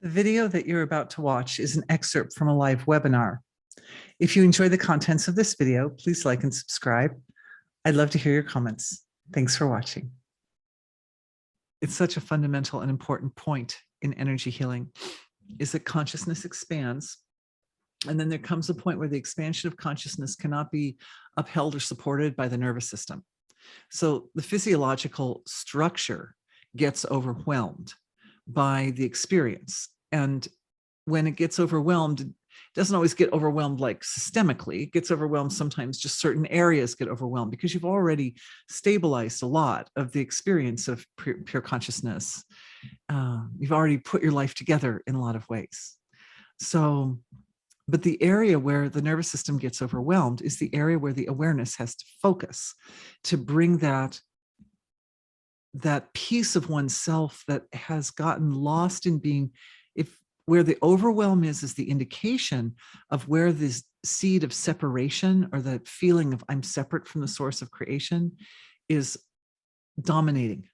The video that you're about to watch is an excerpt from a live webinar. If you enjoy the contents of this video, please like and subscribe. I'd love to hear your comments. Thanks for watching. It's such a fundamental and important point in energy healing, is that consciousness expands, and then there comes a point where the expansion of consciousness cannot be upheld or supported by the nervous system. So the physiological structure gets overwhelmed by the experience. And when it gets overwhelmed, it doesn't always get overwhelmed like systemically. It gets overwhelmed sometimes, just certain areas get overwhelmed because you've already stabilized a lot of the experience of pure consciousness. You've already put your life together in a lot of ways. So, but the area where the nervous system gets overwhelmed is the area where the awareness has to focus to bring that piece of oneself that has gotten lost in being, where the overwhelm is the indication of where this seed of separation, or that feeling of I'm separate from the source of creation, is dominating.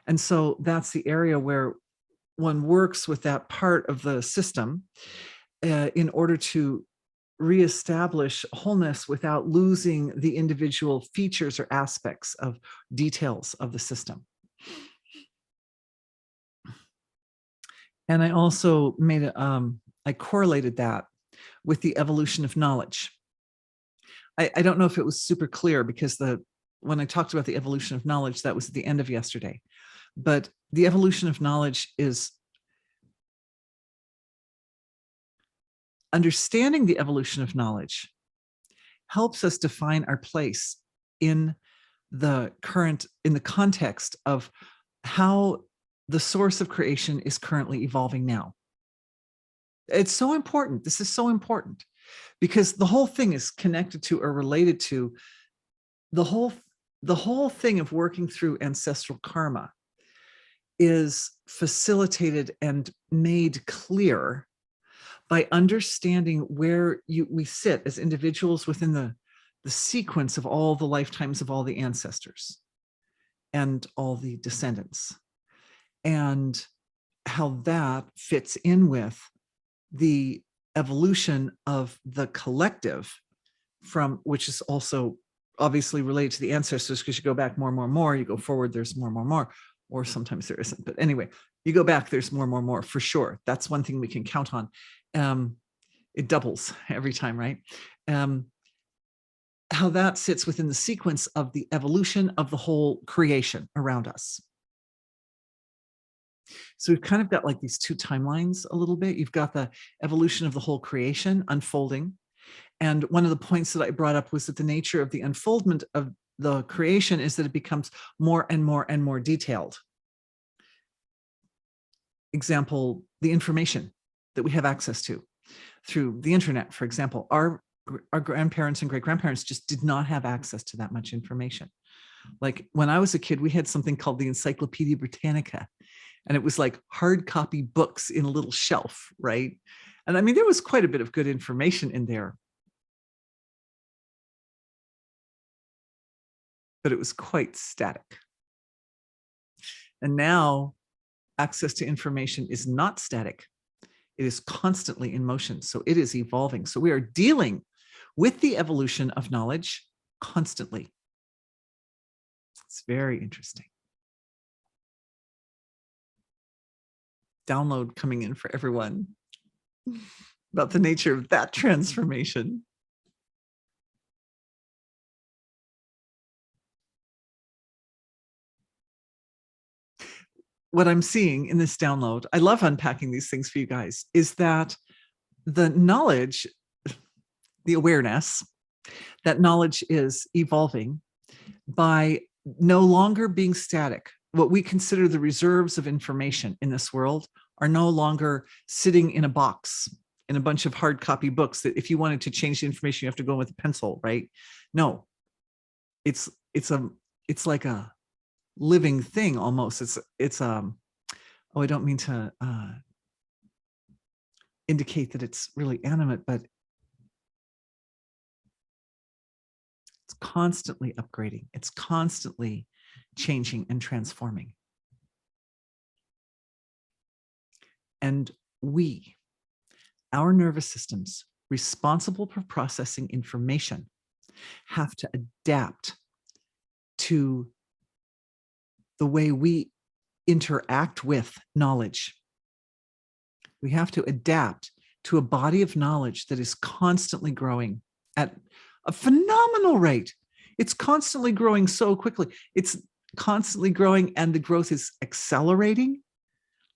And so that's the area where one works with that part of the system in order to reestablish wholeness without losing the individual features or aspects of details of the system. And I also made I correlated that with the evolution of knowledge. I don't know if it was super clear, because when I talked about the evolution of knowledge, that was at the end of yesterday. But the evolution of knowledge is understanding. The evolution of knowledge helps us define our place in the context of how the source of creation is currently evolving now. It's so important. This is so important because the whole thing is connected to or related to the whole thing of working through ancestral karma is facilitated and made clear by understanding where we sit as individuals within the sequence of all the lifetimes of all the ancestors and all the descendants, and how that fits in with the evolution of the collective, from which is also obviously related to the ancestors, because you go back more, you go forward, there's more, or sometimes there isn't. But anyway, you go back, there's more for sure. That's one thing we can count on. It doubles every time, right? How that sits within the sequence of the evolution of the whole creation around us. So we've kind of got like these two timelines a little bit. You've got the evolution of the whole creation unfolding. And one of the points that I brought up was that the nature of the unfoldment of the creation is that it becomes more and more detailed. Example, the information that we have access to through the internet, for example. Our grandparents and great-grandparents just did not have access to that much information. Like when I was a kid, we had something called the Encyclopedia Britannica, and it was like hard copy books in a little shelf, right? And I mean, there was quite a bit of good information in there, but it was quite static. And now access to information is not static. It is constantly in motion. So it is evolving. So we are dealing with the evolution of knowledge constantly. It's very interesting. Download coming in for everyone about the nature of that transformation. What I'm seeing in this download, I love unpacking these things for you guys, is that the knowledge, the awareness, that knowledge is evolving by no longer being static. What we consider the reserves of information in this world are no longer sitting in a box, in a bunch of hard copy books that if you wanted to change the information, you have to go with a pencil, right? No, it's like a living thing almost. Oh, I don't mean to indicate that it's really animate, but it's constantly upgrading. It's constantly changing and transforming. And we, our nervous systems responsible for processing information, have to adapt to the way we interact with knowledge. We have to adapt to a body of knowledge that is constantly growing at a phenomenal rate. It's constantly growing so quickly. It's constantly growing, and the growth is accelerating.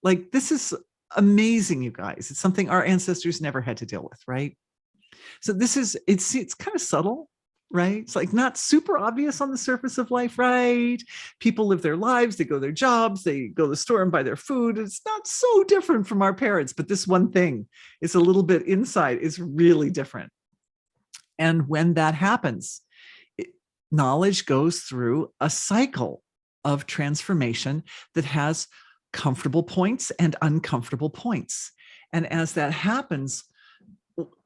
Like, this is amazing, you guys. It's something our ancestors never had to deal with, right? So this is, it's kind of subtle, right? It's like not super obvious on the surface of life, right? People live their lives, they go to their jobs, they go to the store and buy their food. It's not so different from our parents, but this one thing is a little bit inside, is really different. And when that happens, knowledge goes through a cycle of transformation that has comfortable points and uncomfortable points. And as that happens,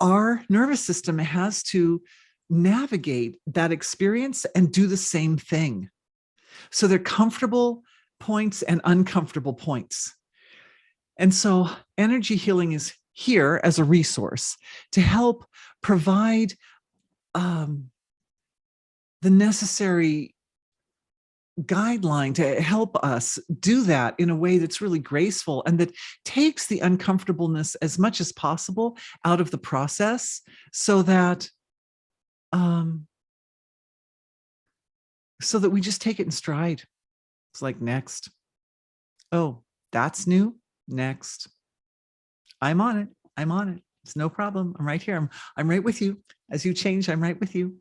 our nervous system has to navigate that experience and do the same thing. So they're comfortable points and uncomfortable points. And so energy healing is here as a resource to help provide the necessary guideline to help us do that in a way that's really graceful and that takes the uncomfortableness as much as possible out of the process, so that we just take it in stride. It's like, next. Oh, that's new. Next. I'm on it. I'm on it. It's no problem. I'm right here. I'm right with you. As you change, I'm right with you.